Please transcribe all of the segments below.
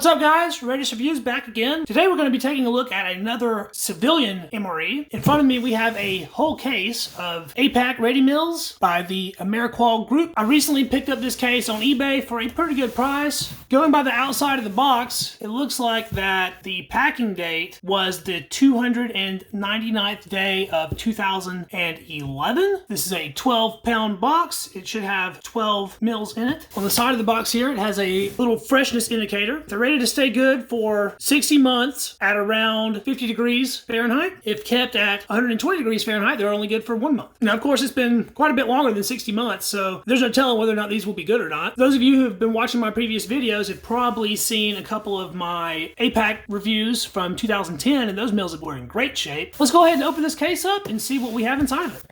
What's up, guys? Readiness Reviews back again. Today we're going to be taking a look at another civilian MRE. In front of me we have a whole case of APack Ready Meals by the AmeriQual Group. I recently picked up this case on eBay for a pretty good price. Going by the outside of the box, it looks like that the packing date was the 299th day of 2011. This is a 12-pound box. It should have 12 meals in it. On the side of the box here, it has a little freshness indicator. They're ready to stay good for 60 months at around 50 degrees Fahrenheit. If kept at 120 degrees Fahrenheit, they're only good for 1 month. Now, of course, it's been quite a bit longer than 60 months, so there's no telling whether or not these will be good or not. Those of you who have been watching my previous videos have probably seen a couple of my APack reviews from 2010, and those meals were in great shape. Let's go ahead and open this case up and see what we have inside of it.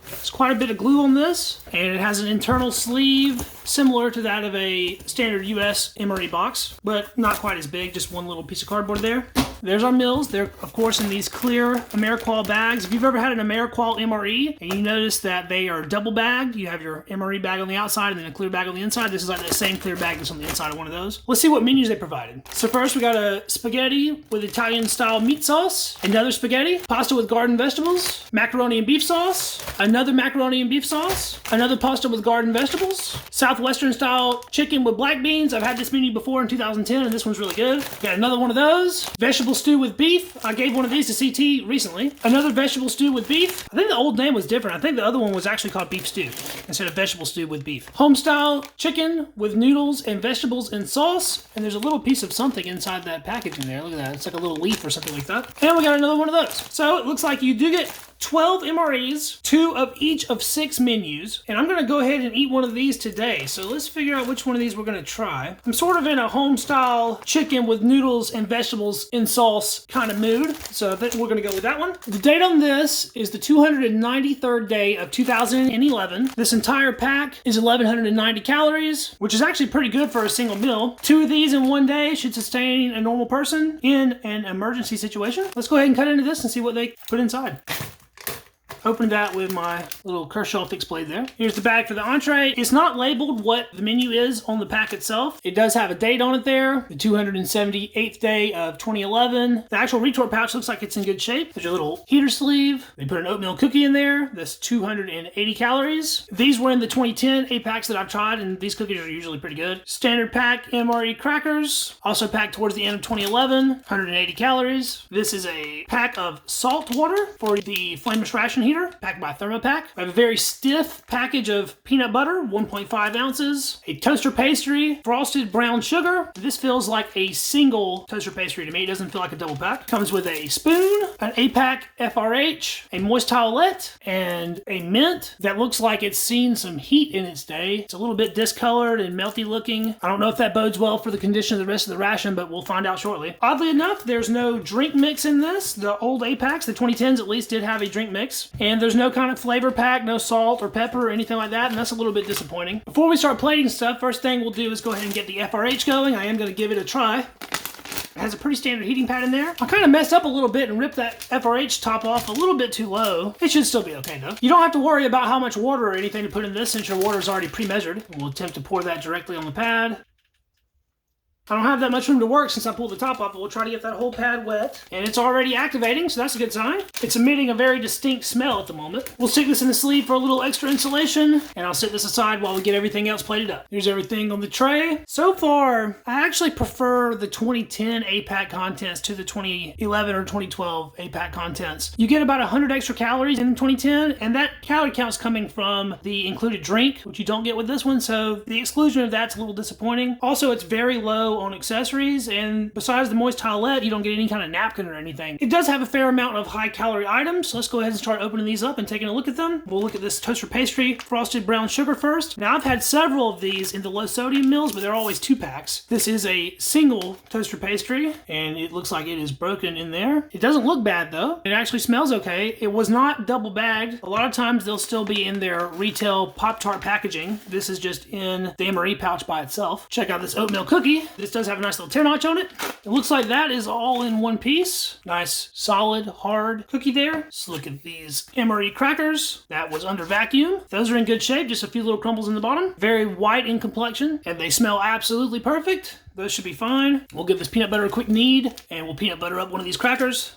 There's quite a bit of glue on this, and it has an internal sleeve similar to that of a standard US MRE box, but not quite as big, just one little piece of cardboard there. There's our meals. They're, of course, in these clear AmeriQual bags. If you've ever had an AmeriQual MRE and you notice that they are double bagged, you have your MRE bag on the outside and then a clear bag on the inside. This is like the same clear bag that's on the inside of one of those. Let's see what menus they provided. So first we got a spaghetti with Italian-style meat sauce, another spaghetti, pasta with garden vegetables, macaroni and beef sauce, another macaroni and beef sauce, another pasta with garden vegetables, Southwestern-style chicken with black beans. I've had this menu before in 2010 and this one's really good. Got another one of those. Vegetable stew with beef. I gave one of these to CT recently. Another vegetable stew with beef. I think the old name was different. I think the other one was actually called beef stew instead of vegetable stew with beef. Homestyle chicken with noodles and vegetables and sauce. And there's a little piece of something inside that packaging there. Look at that. It's like a little leaf or something like that. And we got another one of those. So it looks like you do get 12 MREs, 2 of each of 6 menus, and I'm going to go ahead and eat one of these today. So let's figure out which one of these we're going to try. I'm sort of in a home-style chicken with noodles and vegetables in sauce kind of mood, so I think we're going to go with that one. The date on this is the 293rd day of 2011. This entire pack is 1,190 calories, which is actually pretty good for a single meal. 2 of these in 1 day should sustain a normal person in an emergency situation. Let's go ahead and cut into this and see what they put inside. Opened that with my little Kershaw fixed blade there. Here's the bag for the entree. It's not labeled what the menu is on the pack itself. It does have a date on it there, the 278th day of 2011. The actual retort pouch looks like it's in good shape. There's a little heater sleeve. They put an oatmeal cookie in there. That's 280 calories. These were in the 2010 APACs that I've tried, and these cookies are usually pretty good. Standard pack MRE crackers, also packed towards the end of 2011, 180 calories. This is a pack of salt water for the flameless ration heater, packed by Thermopack. I have a very stiff package of peanut butter, 1.5 ounces, a toaster pastry, frosted brown sugar. This feels like a single toaster pastry to me. It doesn't feel like a double pack. Comes with a spoon, an APack FRH, a moist towelette, and a mint that looks like it's seen some heat in its day. It's a little bit discolored and melty looking. I don't know if that bodes well for the condition of the rest of the ration, but we'll find out shortly. Oddly enough, there's no drink mix in this. The old APACs, the 2010s at least, did have a drink mix. And there's no kind of flavor pack, no salt or pepper or anything like that, and that's a little bit disappointing. Before we start plating stuff, first thing we'll do is go ahead and get the FRH going. I am going to give it a try. It has a pretty standard heating pad in there. I kind of messed up a little bit and ripped that FRH top off a little bit too low. It should still be okay though. You don't have to worry about how much water or anything to put in this since your water is already pre-measured. We'll attempt to pour that directly on the pad. I don't have that much room to work since I pulled the top off, but we'll try to get that whole pad wet. And it's already activating, so that's a good sign. It's emitting a very distinct smell at the moment. We'll stick this in the sleeve for a little extra insulation, and I'll set this aside while we get everything else plated up. Here's everything on the tray. So far, I actually prefer the 2010 APack contents to the 2011 or 2012 APack contents. You get about 100 extra calories in 2010, and that calorie count's coming from the included drink, which you don't get with this one, so the exclusion of that's a little disappointing. Also, it's very low on accessories, and besides the moist towelette, you don't get any kind of napkin or anything. It does have a fair amount of high calorie items, so let's go ahead and start opening these up and taking a look at them. We'll look at this toaster pastry frosted brown sugar first. Now, I've had several of these in the low sodium meals, but they're always 2 packs. This is a single toaster pastry, and it looks like it is broken in there. It doesn't look bad though. It actually smells okay. It was not double bagged. A lot of times they'll still be in their retail Pop-Tart packaging. This is just in the MRE pouch by itself. Check out this oatmeal cookie. This does have a nice little tear notch on it. It looks like that is all in one piece. Nice, solid, hard cookie there. Let's look at these MRE crackers. That was under vacuum. Those are in good shape, just a few little crumbles in the bottom. Very white in complexion, and they smell absolutely perfect. Those should be fine. We'll give this peanut butter a quick knead, and we'll peanut butter up one of these crackers.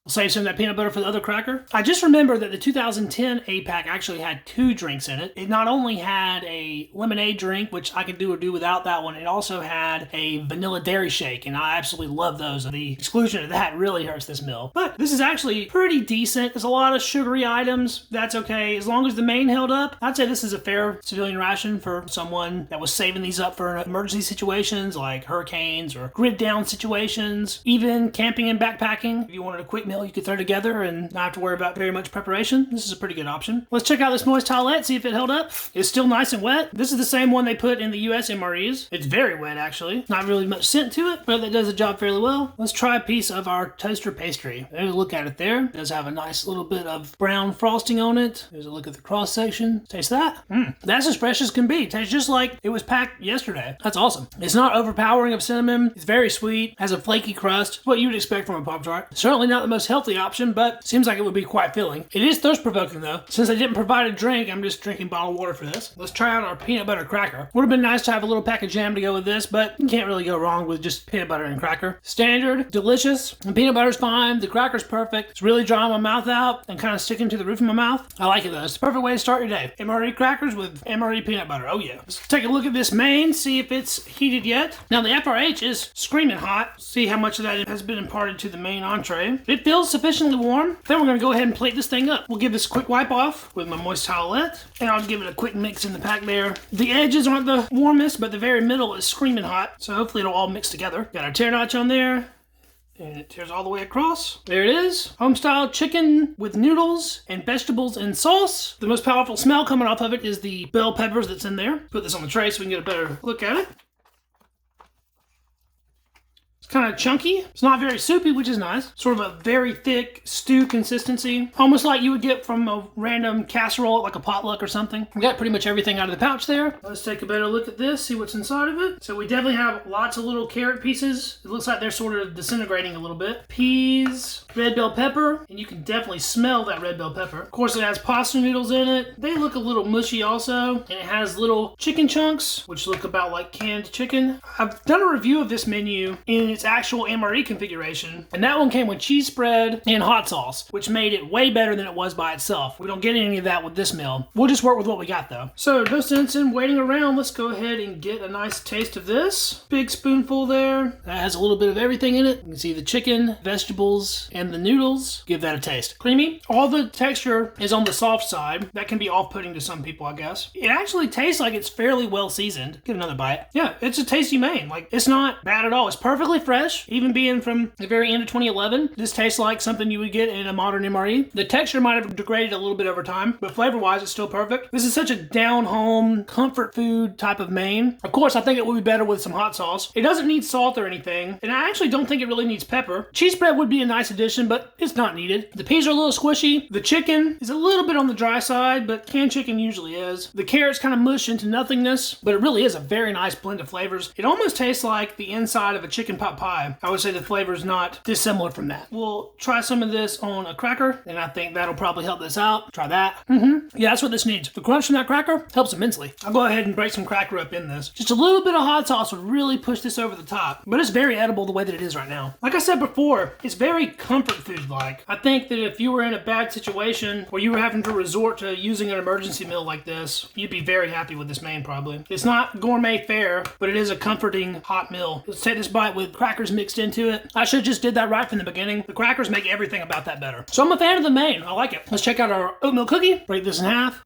We'll save some of that peanut butter for the other cracker. I just remember that the 2010 APack actually had 2 drinks in it. It not only had a lemonade drink, which I could do or do without that one, it also had a vanilla dairy shake, and I absolutely love those. The exclusion of that really hurts this meal. But this is actually pretty decent. There's a lot of sugary items. That's okay. As long as the main held up, I'd say this is a fair civilian ration for someone that was saving these up for emergency situations like hurricanes or grid down situations, even camping and backpacking. If you wanted a quick meal you could throw together and not have to worry about very much preparation, this is a pretty good option. Let's check out this moist towelette, see if it held up. It's still nice and wet. This is the same one they put in the US MREs. It's very wet actually. Not really much scent to it, but that does the job fairly well. Let's try a piece of our toaster pastry. There's a look at it there. It does have a nice little bit of brown frosting on it. There's a look at the cross section. Taste that. That's as fresh as can be. Tastes just like it was packed yesterday. That's awesome. It's not overpowering of cinnamon. It's very sweet. Has a flaky crust. What you would expect from a Pop-Tart. Certainly not the most healthy option, but seems like it would be quite filling. It is thirst-provoking though. Since they didn't provide a drink, I'm just drinking bottled water for this. Let's try out our peanut butter cracker. Would have been nice to have a little pack of jam to go with this, but you can't really go wrong with just peanut butter and cracker. Standard, delicious. The peanut butter's fine. The cracker's perfect. It's really drying my mouth out and kind of sticking to the roof of my mouth. I like it though. It's the perfect way to start your day. MRE crackers with MRE peanut butter. Oh yeah. Let's take a look at this main, see if it's heated yet. Now the FRH is screaming hot. See how much of that has been imparted to the main entree. It feels sufficiently warm. Then we're going to go ahead and plate this thing up. We'll give this a quick wipe off with my moist towelette, and I'll give it a quick mix in the pack there. The edges aren't the warmest, but the very middle is screaming hot, so hopefully it'll all mix together. Got our tear notch on there, and it tears all the way across. There it is. Homestyle chicken with noodles and vegetables and sauce. The most powerful smell coming off of it is the bell peppers that's in there. Put this on the tray so we can get a better look at it. It's kind of chunky. It's not very soupy, which is nice. Sort of a very thick stew consistency. Almost like you would get from a random casserole, like a potluck or something. We got pretty much everything out of the pouch there. Let's take a better look at this, see what's inside of it. So we definitely have lots of little carrot pieces. It looks like they're sort of disintegrating a little bit. Peas, red bell pepper, and you can definitely smell that red bell pepper. Of course, it has pasta noodles in it. They look a little mushy also. And it has little chicken chunks, which look about like canned chicken. I've done a review of this menu in its actual MRE configuration, and that one came with cheese spread and hot sauce, which made it way better than it was by itself. We don't get any of that with this meal. We'll just work with what we got though. So no sense in waiting around. Let's go ahead and get a nice taste of this. Big spoonful there. That has a little bit of everything in it. You can see the chicken, vegetables, and the noodles. Give that a taste. Creamy. All the texture is on the soft side. That can be off-putting to some people, I guess. It actually tastes like it's fairly well seasoned. Get another bite. Yeah, it's a tasty main. Like, it's not bad at all. It's perfectly fresh, even being from the very end of 2011. This tastes like something you would get in a modern MRE. The texture might have degraded a little bit over time, but flavor-wise, it's still perfect. This is such a down-home, comfort food type of main. Of course, I think it would be better with some hot sauce. It doesn't need salt or anything, and I actually don't think it really needs pepper. Cheese spread would be a nice addition, but it's not needed. The peas are a little squishy. The chicken is a little bit on the dry side, but canned chicken usually is. The carrots kind of mush into nothingness, but it really is a very nice blend of flavors. It almost tastes like the inside of a chicken pot pie. I would say the flavor is not dissimilar from that. We'll try some of this on a cracker, and I think that'll probably help this out. Try that. Yeah, that's what this needs. The crunch from that cracker helps immensely. I'll go ahead and break some cracker up in this. Just a little bit of hot sauce would really push this over the top, but it's very edible the way that it is right now. Like I said before, it's very comfort food-like. I think that if you were in a bad situation where you were having to resort to using an emergency meal like this, you'd be very happy with this main probably. It's not gourmet fare, but it is a comforting hot meal. Let's take this bite with crackers mixed into it. I should have just did that right from the beginning. The crackers make everything about that better. So I'm a fan of the main. I like it. Let's check out our oatmeal cookie. Break this in half.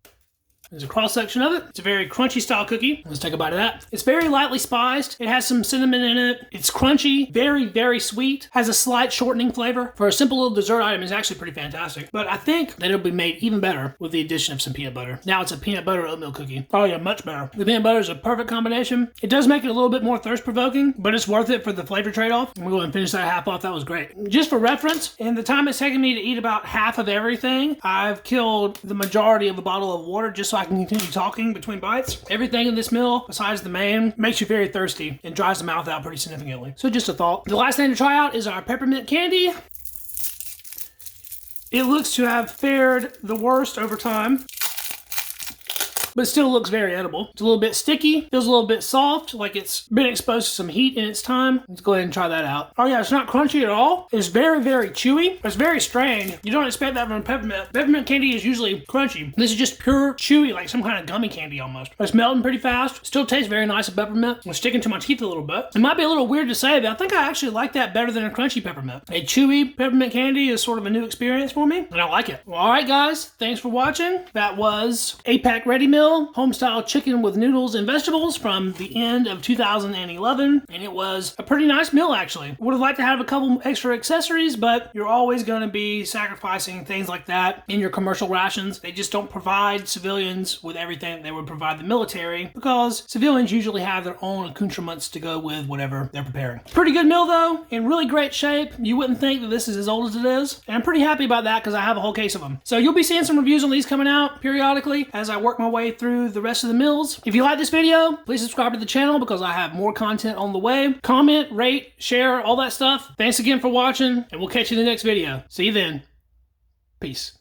There's a cross section of it. It's a very crunchy style cookie. Let's take a bite of that. It's very lightly spiced. It has some cinnamon in it. It's crunchy, very, very sweet. Has a slight shortening flavor. For a simple little dessert item, it's actually pretty fantastic. But I think that it'll be made even better with the addition of some peanut butter. Now it's a peanut butter oatmeal cookie. Oh yeah, much better. The peanut butter is a perfect combination. It does make it a little bit more thirst provoking, but it's worth it for the flavor trade-off. I'm going to go ahead and finish that half off. That was great. Just for reference, in the time it's taken me to eat about half of everything, I've killed the majority of a bottle of water just so I can continue talking between bites. Everything in this meal, besides the main, makes you very thirsty and dries the mouth out pretty significantly. So just a thought. The last thing to try out is our Peppermint Candy. It looks to have fared the worst over time, but it still looks very edible. It's a little bit sticky, feels a little bit soft, like it's been exposed to some heat in its time. Let's go ahead and try that out. Oh yeah, it's not crunchy at all. It's very, very chewy. It's very strange. You don't expect that from peppermint. Peppermint candy is usually crunchy. This is just pure chewy, like some kind of gummy candy almost. It's melting pretty fast. Still tastes very nice of peppermint. It's sticking to my teeth a little bit. It might be a little weird to say, but I think I actually like that better than a crunchy peppermint. A chewy peppermint candy is sort of a new experience for me, and I like it. Well, all right, guys. Thanks for watching. That was APack Ready Meal, Homestyle chicken with noodles and vegetables from the end of 2011, and it was a pretty nice meal actually. Would have liked to have a couple extra accessories, but you're always going to be sacrificing things like that in your commercial rations. They just don't provide civilians with everything that they would provide the military, because civilians usually have their own accoutrements to go with whatever they're preparing. Pretty good meal though, in really great shape. You wouldn't think that this is as old as it is, and I'm pretty happy about that because I have a whole case of them. So you'll be seeing some reviews on these coming out periodically as I work my way through the rest of the meals. If you like this video, please subscribe to the channel because I have more content on the way. Comment, rate, share, all that stuff. Thanks again for watching, and we'll catch you in the next video. See you then. Peace.